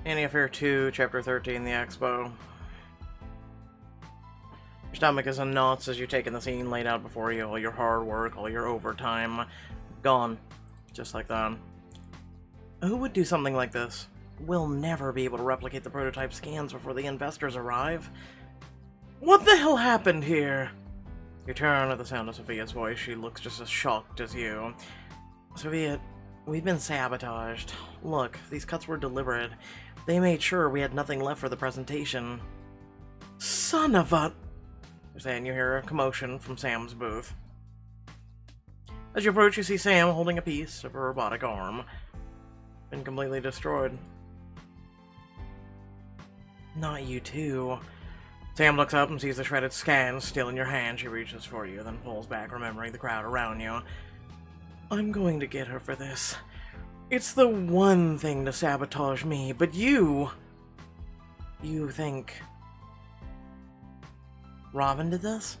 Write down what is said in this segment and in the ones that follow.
Nanny Affair 2, Chapter 13, The Expo. Your stomach is in knots as you take in the scene laid out before you, all your hard work, all your overtime. Gone. Just like that. Who would do something like this? We'll never be able to replicate the prototype scans before the investors arrive. What the hell happened here? You turn at the sound of Sofia's voice. She looks just as shocked as you. Sofia, we've been sabotaged. Look, these cuts were deliberate. They made sure we had nothing left for the presentation. Son of a... Then you hear a commotion from Sam's booth. As you approach, you see Sam holding a piece of a robotic arm. Been completely destroyed. Not you too. Sam looks up and sees the shredded scan still in your hand. She reaches for you, then pulls back, remembering the crowd around you. I'm going to get her for this. It's the one thing to sabotage me, but you... You think... Robin did this?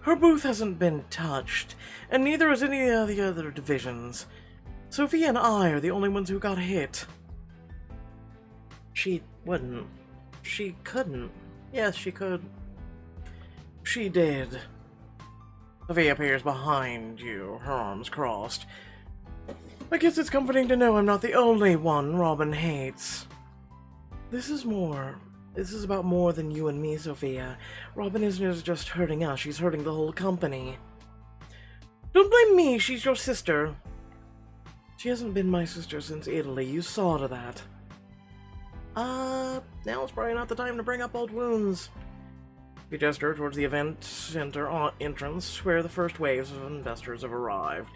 Her booth hasn't been touched, and neither has any of the other divisions. Sofia and I are the only ones who got hit. She wouldn't. She couldn't. Yes, she could. She did. Sofia appears behind you, her arms crossed. I guess it's comforting to know I'm not the only one Robin hates. This is about more than you and me, Sofia. Robin isn't just hurting us, she's hurting the whole company. Don't blame me, she's your sister. She hasn't been my sister since Italy, you saw to that. Now's probably not the time to bring up old wounds. You gesture towards the event center entrance, where the first waves of investors have arrived.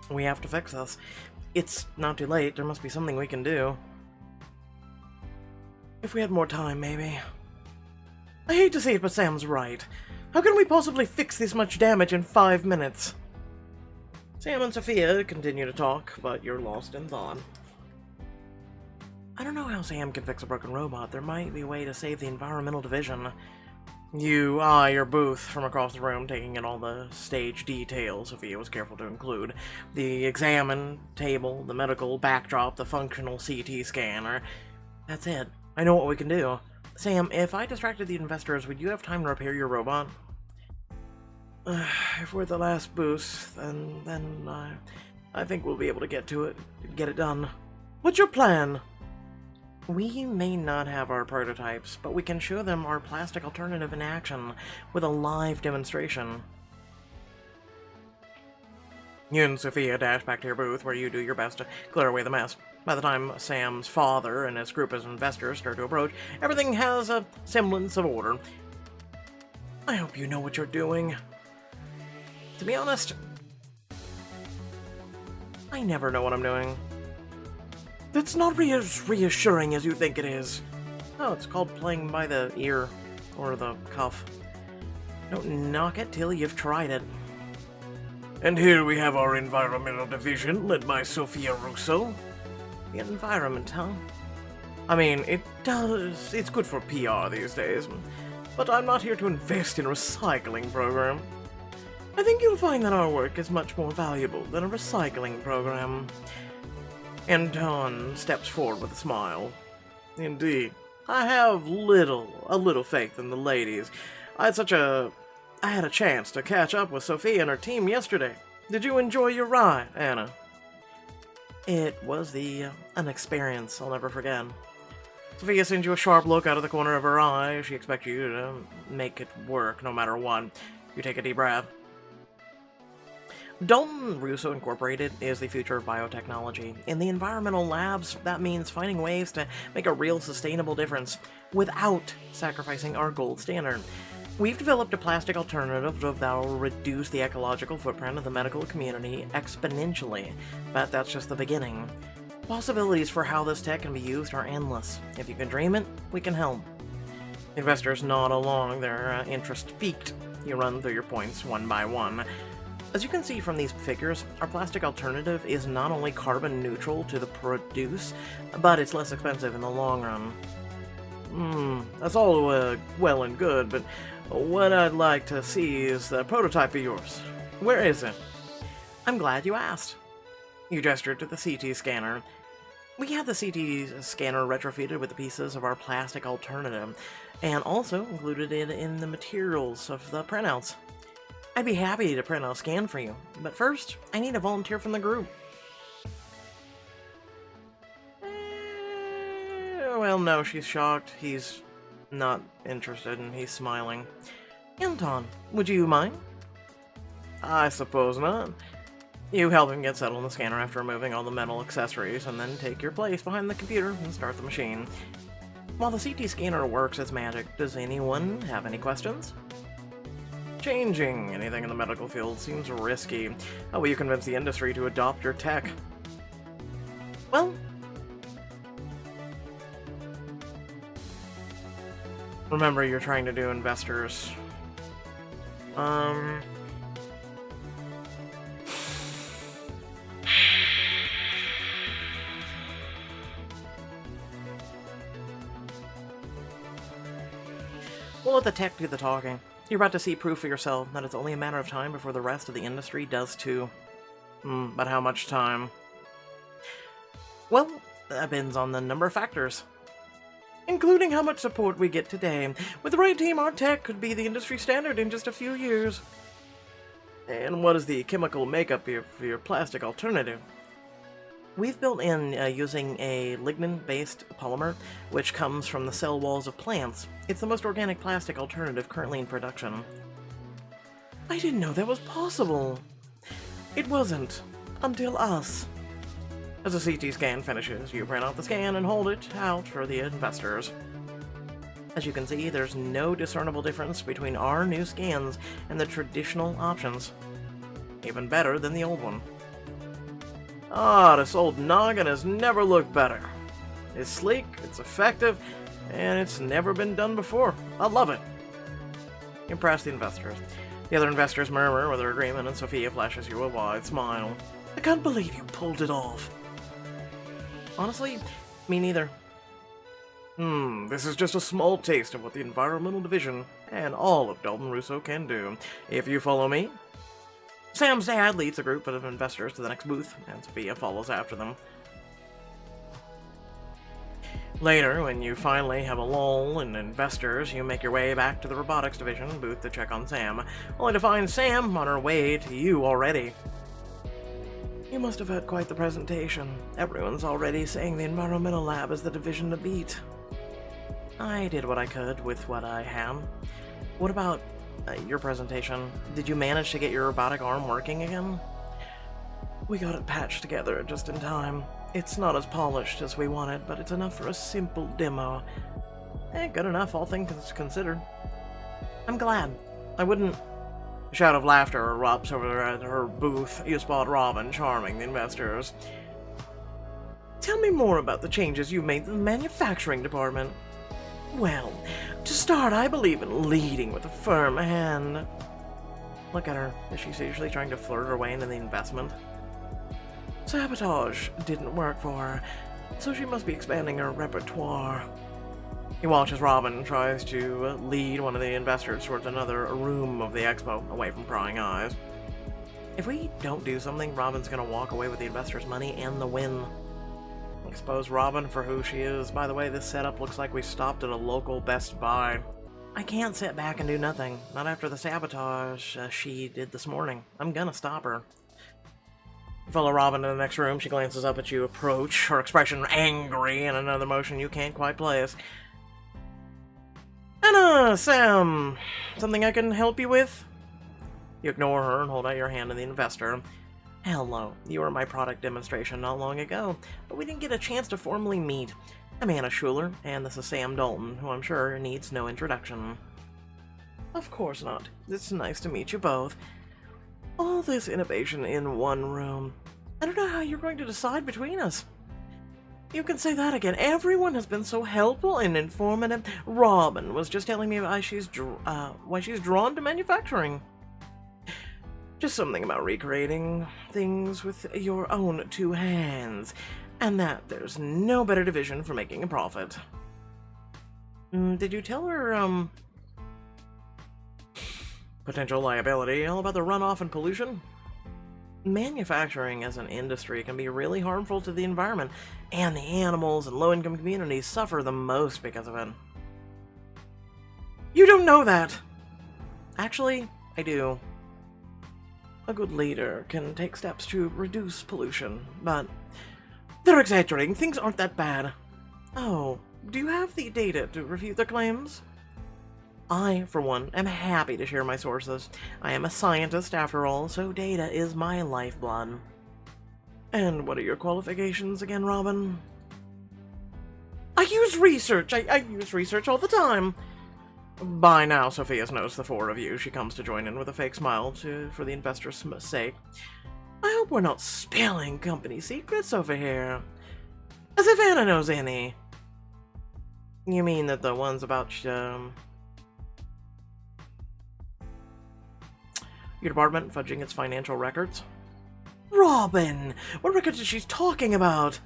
We have to fix this. It's not too late, there must be something we can do. If we had more time, maybe. I hate to say it, but Sam's right. How can we possibly fix this much damage in 5 minutes? Sam and Sofia continue to talk, but you're lost in thought. I don't know how Sam can fix a broken robot. There might be a way to save the environmental division. You eye your booth from across the room, taking in all the stage details Sofia was careful to include. The examine table, the medical backdrop, the functional CT scanner. That's it. I know what we can do. Sam, if I distracted the investors, would you have time to repair your robot? If we're the last boost, then I think we'll be able to get to it, get it done. What's your plan? We may not have our prototypes, but we can show them our plastic alternative in action with a live demonstration. You and Sofia dash back to your booth, where you do your best to clear away the mess. By the time Sam's father and his group of investors start to approach, everything has a semblance of order. I hope you know what you're doing. To be honest, I never know what I'm doing. That's not as reassuring as you think it is. Oh, it's called playing by the ear, or the cuff. Don't knock it till you've tried it. And here we have our environmental division, led by Sofia Russo. The environment, huh? I mean, it's good for PR these days, but I'm not here to invest in a recycling program. I think you'll find that our work is much more valuable than a recycling program. Anton steps forward with a smile. Indeed, I have a little faith in the ladies. I had a chance to catch up with Sofia and her team yesterday. Did you enjoy your ride, Anna? It was an experience I'll never forget. Sofia sends you a sharp look out of the corner of her eye. She expects you to make it work no matter what. You take a deep breath. Dalton Russo Incorporated is the future of biotechnology. In the environmental labs, that means finding ways to make a real sustainable difference without sacrificing our gold standard. We've developed a plastic alternative that will reduce the ecological footprint of the medical community exponentially, but that's just the beginning. Possibilities for how this tech can be used are endless. If you can dream it, we can help. Investors nod along, their interest piqued. You run through your points one by one. As you can see from these figures, our plastic alternative is not only carbon neutral to the produce, but it's less expensive in the long run. That's all well and good, but what I'd like to see is the prototype of yours. Where is it? I'm glad you asked. You gestured to the CT scanner. We had the CT scanner retrofitted with the pieces of our plastic alternative, and also included it in the materials of the printouts. I'd be happy to print out a scan for you, but first, I need a volunteer from the group. Well, no, she's shocked. He's not interested, and he's smiling. Anton, would you mind? I suppose not. You help him get settled in the scanner after removing all the metal accessories, and then take your place behind the computer and start the machine. While the CT scanner works its magic, does anyone have any questions? Changing anything in the medical field seems risky. How will you convince the industry to adopt your tech? Well, remember you're trying to do investors. We'll let the tech do the talking. You're about to see proof for yourself that it's only a matter of time before the rest of the industry does too. But how much time? Well, that depends on the number of factors, including how much support we get today. With the right team, our tech could be the industry standard in just a few years. And what is the chemical makeup of your plastic alternative? We've built in using a lignin-based polymer, which comes from the cell walls of plants. It's the most organic plastic alternative currently in production. I didn't know that was possible. It wasn't. Until us. As a CT scan finishes, you print out the scan and hold it out for the investors. As you can see, there's no discernible difference between our new scans and the traditional options. Even better than the old one. Ah, this old noggin has never looked better. It's sleek, it's effective, and it's never been done before. I love it. Impress the investors. The other investors murmur with their agreement, and Sofia flashes you a wide smile. I can't believe you pulled it off. Honestly, me neither. This is just a small taste of what the Environmental Division and all of Dalton Russo can do. If you follow me. Sam's dad leads a group of investors to the next booth, and Sofia follows after them. Later, when you finally have a lull in investors, you make your way back to the Robotics Division booth to check on Sam, only to find Sam on her way to you already. You must have had quite the presentation. Everyone's already saying the Environmental Lab is the division to beat. I did what I could with what I had. What about your presentation? Did you manage to get your robotic arm working again? We got it patched together just in time. It's not as polished as we wanted, but it's enough for a simple demo. Good enough, all things considered. I'm glad. I wouldn't... A shout of laughter erupts over at her booth. You spot Robin charming the investors. Tell me more about the changes you've made to the manufacturing department. Well, to start, I believe in leading with a firm hand. Look at her. Is she seriously trying to flirt her way into the investment? Sabotage didn't work for her, so she must be expanding her repertoire. He watches Robin tries to lead one of the investors towards another room of the expo, away from prying eyes. If we don't do something, Robin's gonna walk away with the investors' money and the win. Expose Robin for who she is. By the way, this setup looks like we stopped at a local Best Buy. I can't sit back and do nothing. Not after the sabotage she did this morning. I'm gonna stop her. You follow Robin to the next room. She glances up at you approach, her expression angry and another motion you can't quite place. Anna, Sam, something I can help you with? You ignore her and hold out your hand to the investor. Hello, you were at my product demonstration not long ago, but we didn't get a chance to formally meet. I'm Anna Schuler, and this is Sam Dalton, who I'm sure needs no introduction. Of course not. It's nice to meet you both. All this innovation in one room. I don't know how you're going to decide between us. You can say that again. Everyone has been so helpful and informative. Robin was just telling me why she's drawn to manufacturing. Just something about recreating things with your own two hands, and that there's no better division for making a profit. Did you tell her, potential liability, all about the runoff and pollution? Manufacturing as an industry can be really harmful to the environment, and the animals and low-income communities suffer the most because of it. You don't know that! Actually, I do. A good leader can take steps to reduce pollution, but they're exaggerating. Things aren't that bad. Oh, do you have the data to refute their claims? I, for one, am happy to share my sources. I am a scientist, after all, so data is my lifeblood. And what are your qualifications again, Robin? I use research! I use research all the time! By now, Sofia's noticed the four of you. She comes to join in with a fake smile for the investors' sake. I hope we're not spilling company secrets over here. As if Anna knows any. You mean that the ones about, your department fudging its financial records? Robin! What records is she talking about?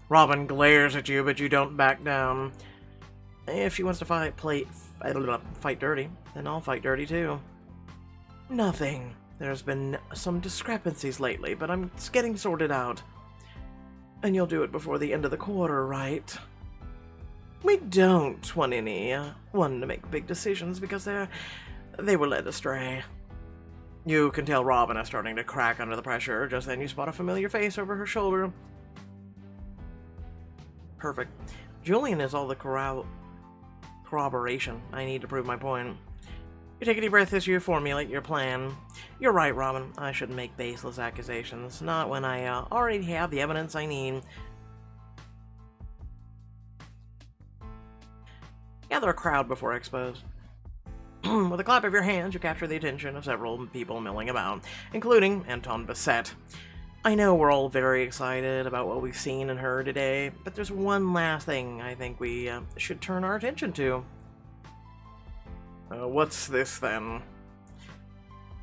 Robin glares at you, but you don't back down. If she wants to fight dirty, then I'll fight dirty too. Nothing. There's been some discrepancies lately, but it's getting sorted out. And you'll do it before the end of the quarter, right? We don't want anyone to make big decisions because they were led astray. You can tell Robin is starting to crack under the pressure. Just then you spot a familiar face over her shoulder. Perfect. Julian is all the corroboration I need to prove my point. You take a deep breath as you formulate your plan. You're right, Robin. I shouldn't make baseless accusations. Not when I already have the evidence I need. Gather a crowd before expos. With a clap of your hands, you capture the attention of several people milling about, including Anton Bassett. I know we're all very excited about what we've seen and heard today, but there's one last thing I think we should turn our attention to. What's this, then?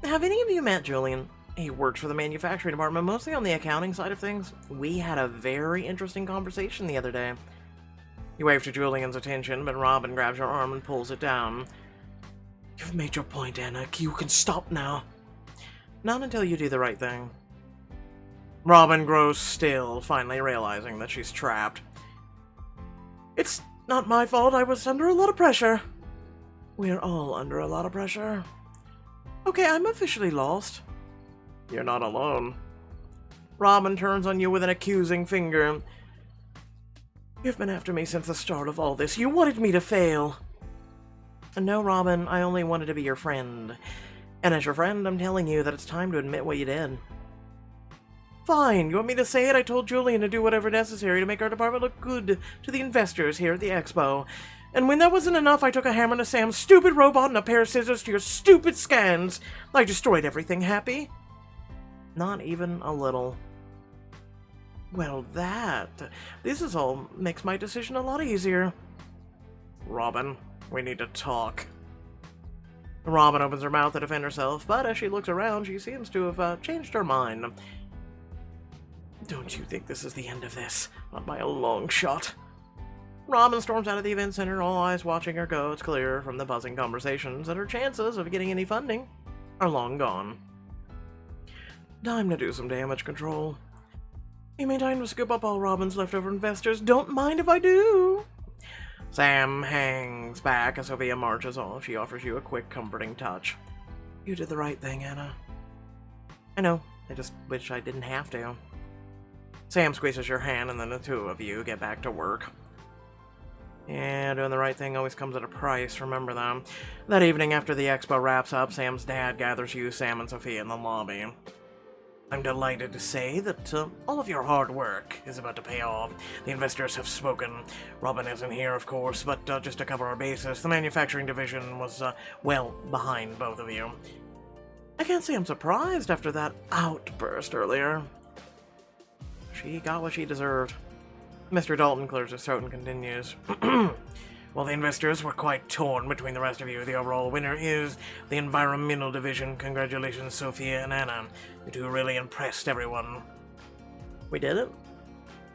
Have any of you met Julian? He works for the manufacturing department, mostly on the accounting side of things. We had a very interesting conversation the other day. You wave to Julian's attention, but Robin grabs your arm and pulls it down. You've made your point, Anna. You can stop now. Not until you do the right thing. Robin grows still, finally realizing that she's trapped. It's not my fault. I was under a lot of pressure. We're all under a lot of pressure. Okay, I'm officially lost. You're not alone. Robin turns on you with an accusing finger. You've been after me since the start of all this. You wanted me to fail. No, Robin, I only wanted to be your friend. And as your friend, I'm telling you that it's time to admit what you did. Fine, you want me to say it? I told Julian to do whatever necessary to make our department look good to the investors here at the expo. And when that wasn't enough, I took a hammer to Sam's stupid robot and a pair of scissors to your stupid scans. I destroyed everything. Happy? Not even a little. Well, this is all makes my decision a lot easier. Robin, we need to talk. Robin opens her mouth to defend herself, but as she looks around, she seems to have changed her mind. Don't you think this is the end of this? Not by a long shot. Robin storms out of the event center, all eyes watching her go. It's clear from the buzzing conversations that her chances of getting any funding are long gone. Time to do some damage control. You mean time to scoop up all Robin's leftover investors? Don't mind if I do. Sam hangs back as Sofia marches off. She offers you a quick, comforting touch. You did the right thing, Anna. I know. I just wish I didn't have to. Sam squeezes your hand, and then the two of you get back to work. Yeah, doing the right thing always comes at a price, remember that. That evening after the expo wraps up, Sam's dad gathers you, Sam, and Sofia in the lobby. I'm delighted to say that all of your hard work is about to pay off. The investors have spoken. Robin isn't here, of course, but just to cover our bases, the manufacturing division was well behind both of you. I can't say I'm surprised after that outburst earlier. She got what she deserved. Mr. Dalton clears his throat and continues. Well, the investors were quite torn between the rest of you. The overall winner is the environmental division. Congratulations, Sofia and Anna. You two really impressed everyone. We did it.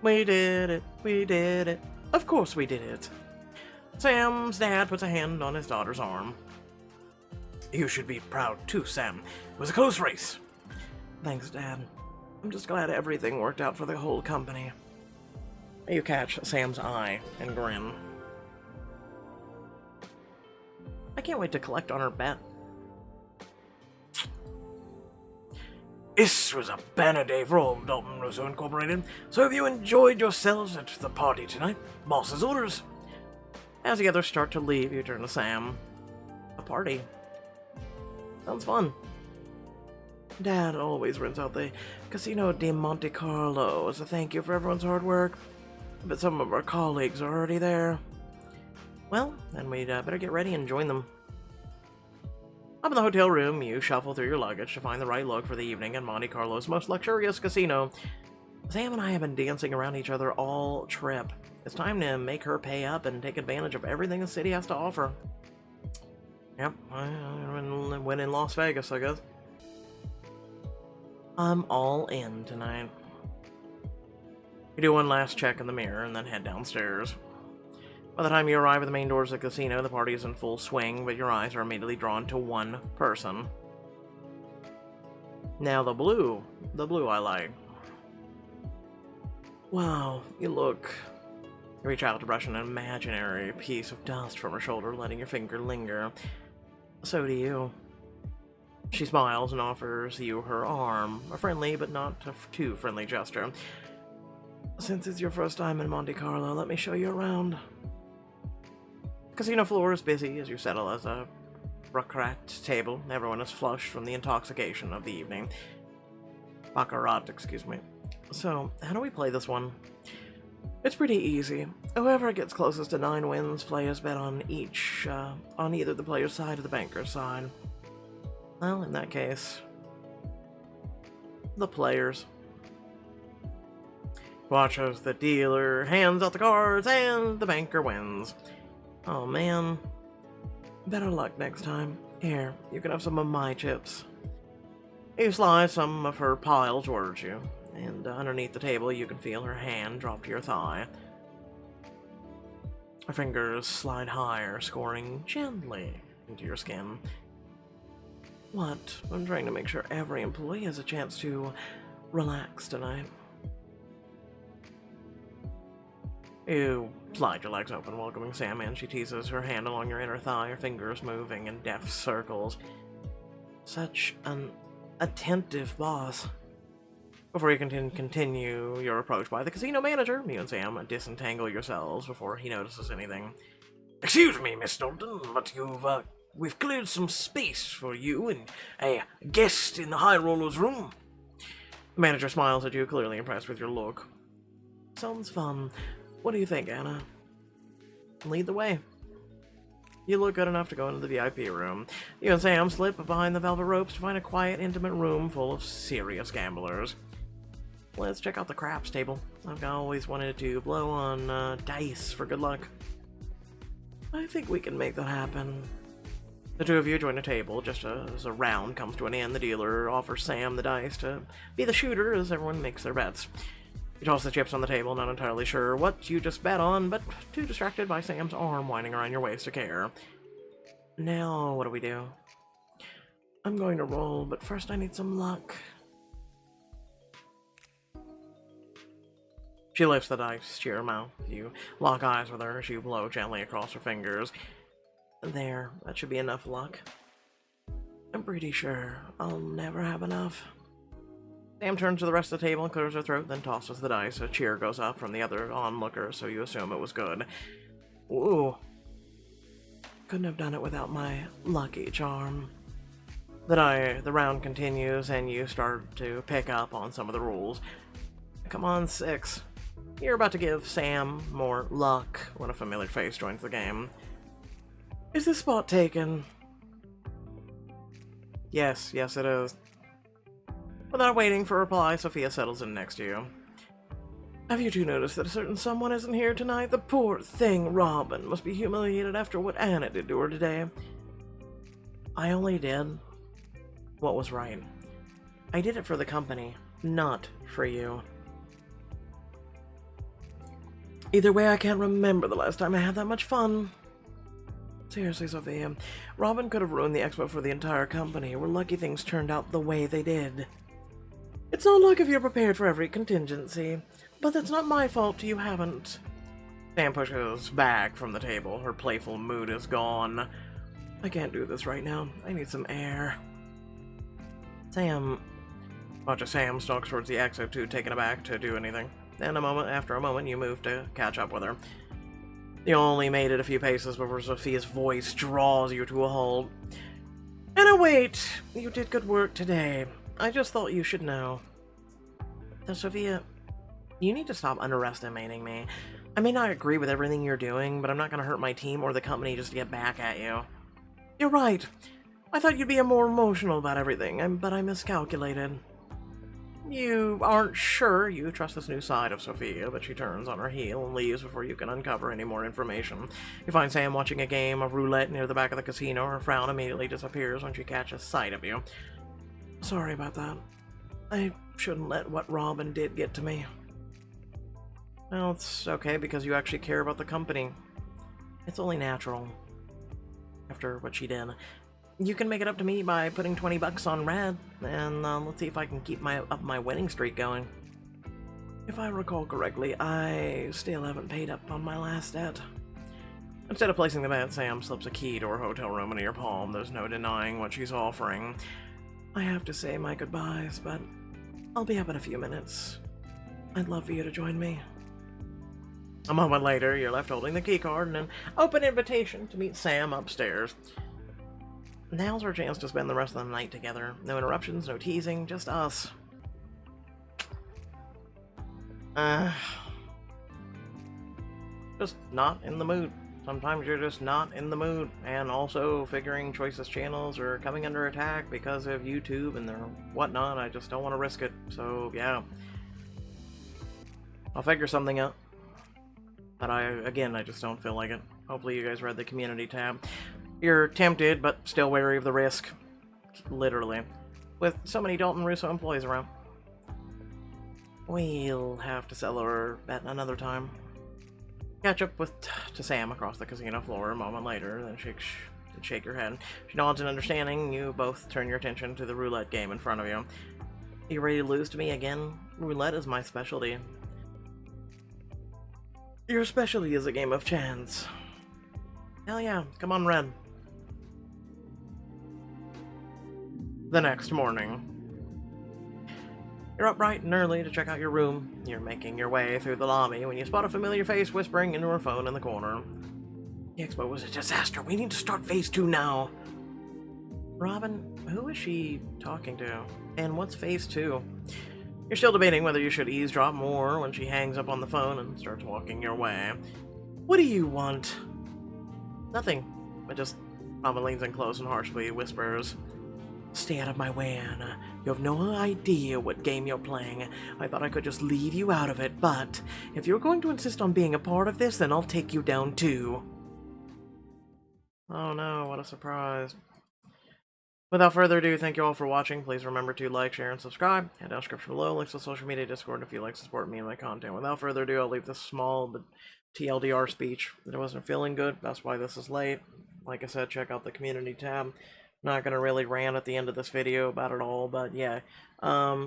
We did it. We did it. Of course we did it. Sam's dad puts a hand on his daughter's arm. You should be proud too, Sam. It was a close race. Thanks, Dad. I'm just glad everything worked out for the whole company. You catch Sam's eye and grin. I can't wait to collect on her bet. This was a banner day for all Dalton Rosso Incorporated, so have you enjoyed yourselves at the party tonight? Boss's orders. As the others start to leave, you turn to Sam. A party. Sounds fun. Dad always rents out the Casino di Monte Carlo as a thank you for everyone's hard work, but some of our colleagues are already there. Well, then we'd better get ready and join them. Up in the hotel room, you shuffle through your luggage to find the right look for the evening in Monte Carlo's most luxurious casino. Sam and I have been dancing around each other all trip. It's time to make her pay up and take advantage of everything the city has to offer. Yep, I went in Las Vegas, I guess. I'm all in tonight. You do one last check in the mirror and then head downstairs. By the time you arrive at the main doors of the casino, the party is in full swing, but your eyes are immediately drawn to one person. Now the blue I like. Wow, you look... You reach out to brush an imaginary piece of dust from her shoulder, letting your finger linger. So do you. She smiles and offers you her arm, a friendly but not too friendly gesture. Since it's your first time in Monte Carlo, let me show you around. The casino floor is busy as you settle as a baccarat table. Everyone is flushed from the intoxication of the evening. Baccarat, excuse me. So, how do we play this one? It's pretty easy. Whoever gets closest to 9 wins, players bet on on either the player's side or the banker's side. Well, in that case, the players. Watch as the dealer hands out the cards and the banker wins. Oh man. Better luck next time. Here, you can have some of my chips. You slide some of her pile towards you, and underneath the table you can feel her hand drop to your thigh. Her fingers slide higher, scoring gently into your skin. What? I'm trying to make sure every employee has a chance to relax tonight. You slide your legs open, welcoming Sam in. She teases her hand along your inner thigh, her fingers moving in deft circles. Such an attentive boss. Before you can continue, you're approached by the casino manager. You and Sam disentangle yourselves before he notices anything. Excuse me, Miss Dalton, but we've cleared some space for you and a guest in the high roller's room. The manager smiles at you, clearly impressed with your look. Sounds fun. What do you think, Anna? Lead the way. You look good enough to go into the VIP room. You and Sam slip behind the velvet ropes to find a quiet, intimate room full of serious gamblers. Let's check out the craps table. I've always wanted to blow on dice for good luck. I think we can make that happen. The two of you join a table. Just as a round comes to an end, the dealer offers Sam the dice to be the shooter as everyone makes their bets. You toss the chips on the table, not entirely sure what you just bet on, but too distracted by Sam's arm winding around your waist to care. Now, what do we do? I'm going to roll, but first I need some luck. She lifts the dice to your mouth. You lock eyes with her as you blow gently across her fingers. There, that should be enough luck. I'm pretty sure I'll never have enough. Sam turns to the rest of the table and clears her throat, then tosses the dice. A cheer goes up from the other onlookers, so you assume it was good. Ooh. Couldn't have done it without my lucky charm. The round continues, and you start to pick up on some of the rules. Come on, 6. You're about to give Sam more luck when a familiar face joins the game. Is this spot taken? Yes, it is. Without waiting for a reply, Sofia settles in next to you. Have you two noticed that a certain someone isn't here tonight? The poor thing, Robin, must be humiliated after what Anna did to her today. I only did what was right. I did it for the company, not for you. Either way, I can't remember the last time I had that much fun. Seriously, Sofia, Robin could have ruined the expo for the entire company. We're lucky things turned out the way they did. It's It's not like if you're prepared for every contingency, but that's not my fault you haven't. Sam pushes back from the table. Her playful mood is gone. I can't do this right now. I need some air. Sam... Watch as Sam stalks towards the exit, too taken aback to do anything. Then after a moment, you move to catch up with her. You only made it a few paces before Sofia's voice draws you to a halt. And wait, you did good work today. I just thought you should know. Now, Sofia, you need to stop underestimating me. I may not agree with everything you're doing, but I'm not going to hurt my team or the company just to get back at you. You're right. I thought you'd be more emotional about everything, but I miscalculated. You aren't sure you trust this new side of Sofia, but she turns on her heel and leaves before you can uncover any more information. You find Sam watching a game of roulette near the back of the casino. Her frown immediately disappears when she catches sight of you. Sorry about that. I shouldn't let what Robin did get to me. Well, it's okay because you actually care about the company. It's only natural. After what she did. You can make it up to me by putting $20 on red, and let's see if I can keep my winning streak going. If I recall correctly, I still haven't paid up on my last debt. Instead of placing the bet, Sam slips a key to her hotel room into your palm. There's no denying what she's offering. I have to say my goodbyes, but I'll be up in a few minutes. I'd love for you to join me. A moment later, you're left holding the keycard and an open invitation to meet Sam upstairs. Now's our chance to spend the rest of the night together. No interruptions, no teasing, just us. Just not in the mood. Sometimes you're just not in the mood. And also, figuring Choices channels are coming under attack because of YouTube and their whatnot. I just don't want to risk it. So, yeah. I'll figure something out. But I just don't feel like it. Hopefully you guys read the community tab. You're tempted, but still wary of the risk. Literally. With so many Dalton Russo employees around. We'll have to settle our bet another time. Catch up to Sam across the casino floor a moment later, then shake your head. She nods in understanding. You both turn your attention to the roulette game in front of you. You ready to lose to me again? Roulette is my specialty. Your specialty is a game of chance. Hell yeah, come on, Red. The next morning. You're up bright and early to check out your room. You're making your way through the lobby when you spot a familiar face whispering into her phone in the corner. The expo was a disaster. We need to start phase 2 now. Robin, who is she talking to? And what's phase 2? You're still debating whether you should eavesdrop more when she hangs up on the phone and starts walking your way. What do you want? Nothing. But just Robin leans in close and harshly whispers, Stay out of my way, Anna. You have no idea what game you're playing. I thought I could just leave you out of it, but if you're going to insist on being a part of this, then I'll take you down too. Oh no, what a surprise. Without further ado, thank you all for watching. Please remember to like, share, and subscribe. Head down description below, links to social media, Discord if you'd like to support me and my content. Without further ado, I'll leave this small but TLDR speech that I wasn't feeling good. That's why this is late. Like I said, check out the community tab. Not going to really rant at the end of this video about it all, but yeah. A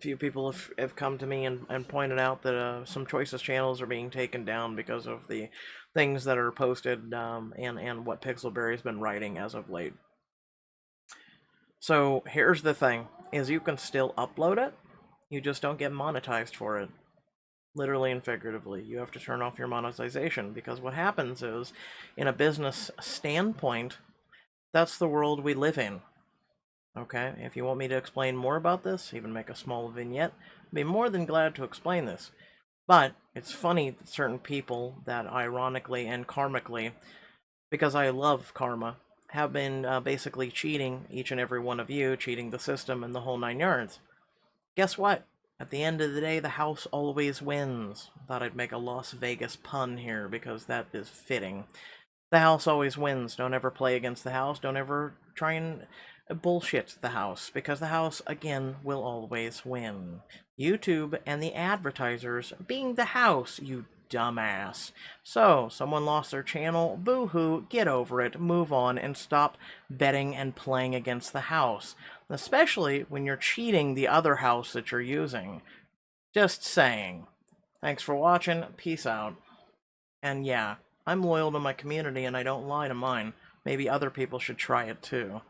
few people have come to me and pointed out that some Choices channels are being taken down because of the things that are posted and what Pixelberry's been writing as of late. So here's the thing, is you can still upload it, you just don't get monetized for it. Literally and figuratively. You have to turn off your monetization, because what happens is, in a business standpoint, that's the world we live in. Okay, if you want me to explain more about this, even make a small vignette, I'd be more than glad to explain this. But it's funny that certain people that ironically and karmically, because I love karma, have been basically cheating each and every one of you, cheating the system and the whole 9 yards. Guess what? At the end of the day, the house always wins. Thought I'd make a Las Vegas pun here because that is fitting. The house always wins. Don't ever play against the house. Don't ever try and bullshit the house, because the house, again, will always win. YouTube and the advertisers being the house, you dumbass. So, someone lost their channel, boo-hoo, get over it, move on, and stop betting and playing against the house. especially when you're cheating the other house that you're using. Just saying. Thanks for watching, peace out. And yeah, I'm loyal to my community and I don't lie to mine. Maybe other people should try it too.